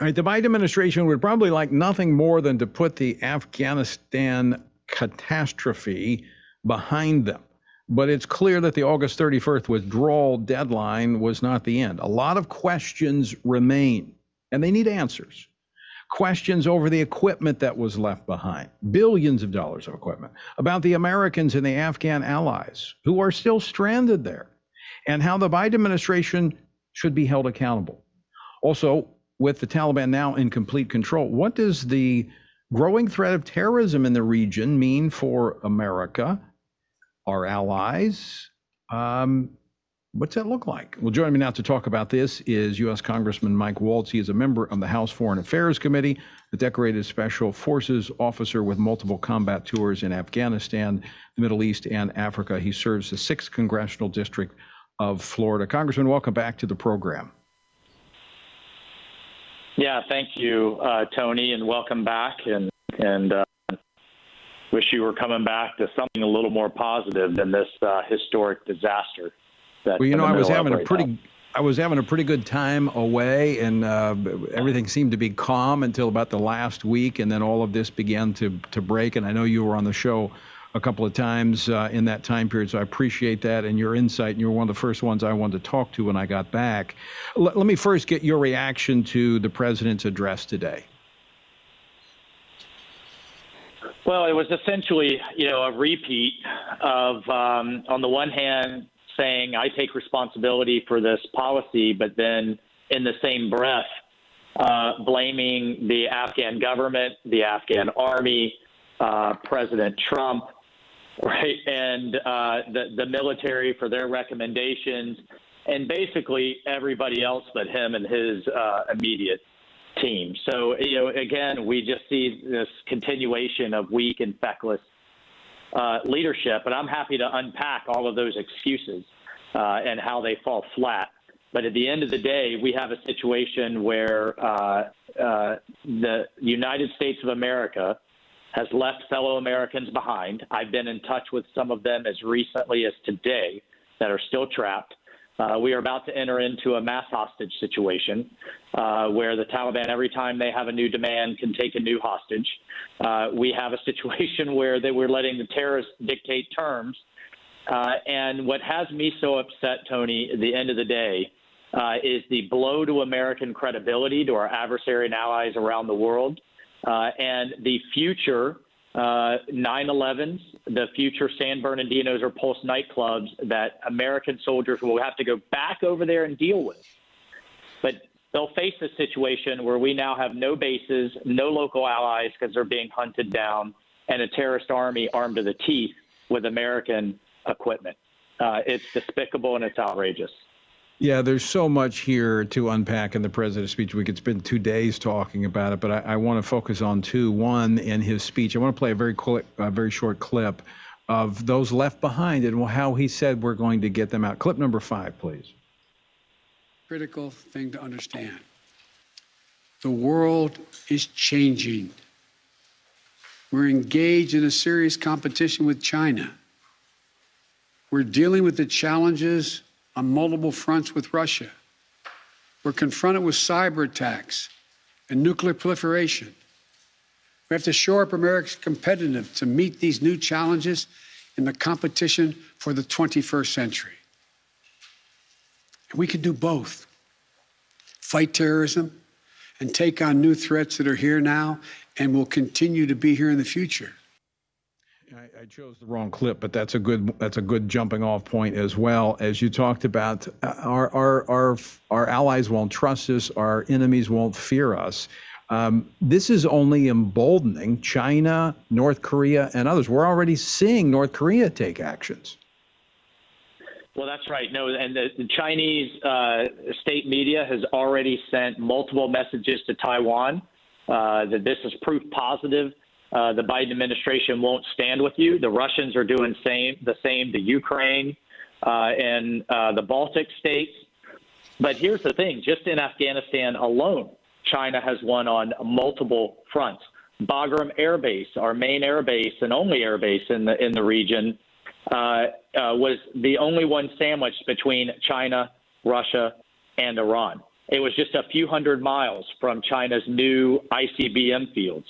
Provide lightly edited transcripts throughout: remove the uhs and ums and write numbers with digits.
All right, the Biden administration would probably like nothing more than to put the Afghanistan catastrophe behind them. But it's clear that the August 31st withdrawal deadline was not the end. A lot of questions remain, and they need answers. Questions over the equipment that was left behind, billions of dollars of equipment, about the Americans and the Afghan allies who are still stranded there, and how the Biden administration should be held accountable. Also, with the Taliban now in complete control, what does the growing threat of terrorism in the region mean for America, our allies? What's that look like? Well, joining me now to talk about this is U.S. Congressman Mike Waltz. He is a member of the House Foreign Affairs Committee, a decorated Special Forces officer with multiple combat tours in Afghanistan, the Middle East, and Africa. He serves the 6th Congressional District of Florida. Congressman, welcome back to the program. Yeah, thank you, Tony, and welcome back. And wish you were coming back to something a little more positive than this historic disaster. Well, you know, I was having a pretty good time away, and everything seemed to be calm until about the last week, and then all of this began to break. And I know you were on the show a couple of times in that time period, so I appreciate that and your insight. And you were one of the first ones I wanted to talk to when I got back. Let me first get your reaction to the president's address today. Well, it was essentially, a repeat of, on the one hand, saying I take responsibility for this policy, but then in the same breath, blaming the Afghan government, the Afghan army, President Trump, right, and the military for their recommendations, and basically everybody else but him and his immediate team. So, again, we just see this continuation of weak and feckless leadership, and I'm happy to unpack all of those excuses and how they fall flat. But at the end of the day, we have a situation where the United States of America has left fellow Americans behind. I've been in touch with some of them as recently as today that are still trapped. We are about to enter into a mass hostage situation where the Taliban, every time they have a new demand, can take a new hostage. We have a situation where they were letting the terrorists dictate terms. And what has me so upset, Tony, at the end of the day, is the blow to American credibility, to our adversary and allies around the world, and the future 9/11s, the future San Bernardinos or Pulse nightclubs that American soldiers will have to go back over there and deal with. But they'll face a situation where we now have no bases, no local allies because they're being hunted down, and a terrorist army armed to the teeth with American equipment. It's despicable and it's outrageous. Yeah, there's so much here to unpack in the president's speech. We could spend 2 days talking about it, but I want to focus on two. One, in his speech, I want to play a very short clip of those left behind and how he said we're going to get them out. Clip number 5, please. Critical thing to understand. The world is changing. We're engaged in a serious competition with China. We're dealing with the challenges on multiple fronts with Russia. We're confronted with cyber attacks and nuclear proliferation. We have to shore up America's competitiveness to meet these new challenges in the competition for the 21st century. And we can do both. Fight terrorism and take on new threats that are here now and will continue to be here in the future. I chose the wrong clip, but that's a good jumping off point as well. As you talked about, our allies won't trust us, our enemies won't fear us. This is only emboldening China, North Korea, and others. We're already seeing North Korea take actions. Well, that's right. No, and the Chinese state media has already sent multiple messages to Taiwan that this is proof positive. The Biden administration won't stand with you. The Russians are doing the same to Ukraine and the Baltic states. But here's the thing. Just in Afghanistan alone, China has won on multiple fronts. Bagram Air Base, our main air base and only air base in the region, was the only one sandwiched between China, Russia, and Iran. It was just a few hundred miles from China's new ICBM fields.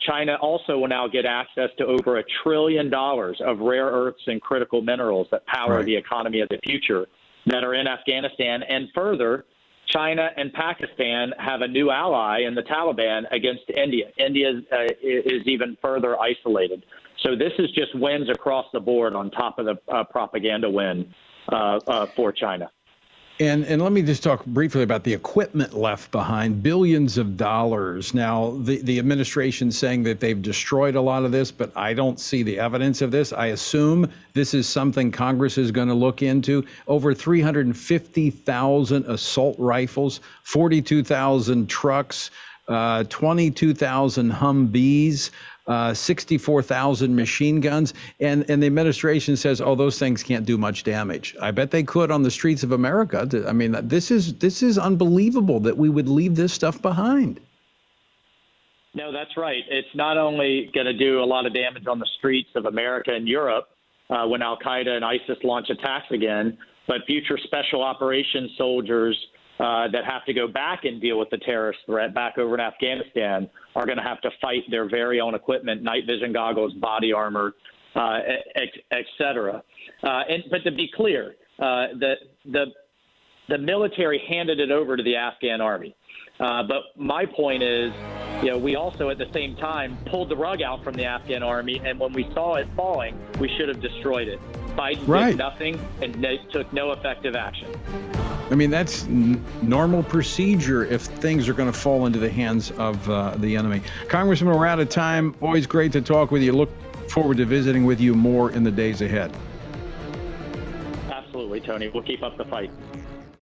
China also will now get access to over $1 trillion of rare earths and critical minerals that power the economy of the future that are in Afghanistan. And further, China and Pakistan have a new ally in the Taliban against India. India is even further isolated. So this is just wins across the board on top of the propaganda win for China. And let me just talk briefly about the equipment left behind, billions of dollars. Now, the administration's saying that they've destroyed a lot of this, but I don't see the evidence of this. I assume this is something Congress is going to look into. Over 350,000 assault rifles, 42,000 trucks, 22,000 Humvees, 64,000 machine guns, and the administration says, oh, those things can't do much damage. I bet they could on the streets of America. I mean, this is unbelievable that we would leave this stuff behind. No, that's right. It's not only going to do a lot of damage on the streets of America and Europe when Al-Qaeda and ISIS launch attacks again, but future special operations soldiers that have to go back and deal with the terrorist threat back over in Afghanistan are going to have to fight their very own equipment, night vision goggles, body armor, et cetera. But to be clear, the military handed it over to the Afghan army. But my point is, we also at the same time pulled the rug out from the Afghan army, and when we saw it falling, we should have destroyed it. Biden did nothing and took no effective action. I mean, that's normal procedure if things are going to fall into the hands of the enemy. Congressman, we're out of time. Always great to talk with you. Look forward to visiting with you more in the days ahead. Absolutely, Tony. We'll keep up the fight.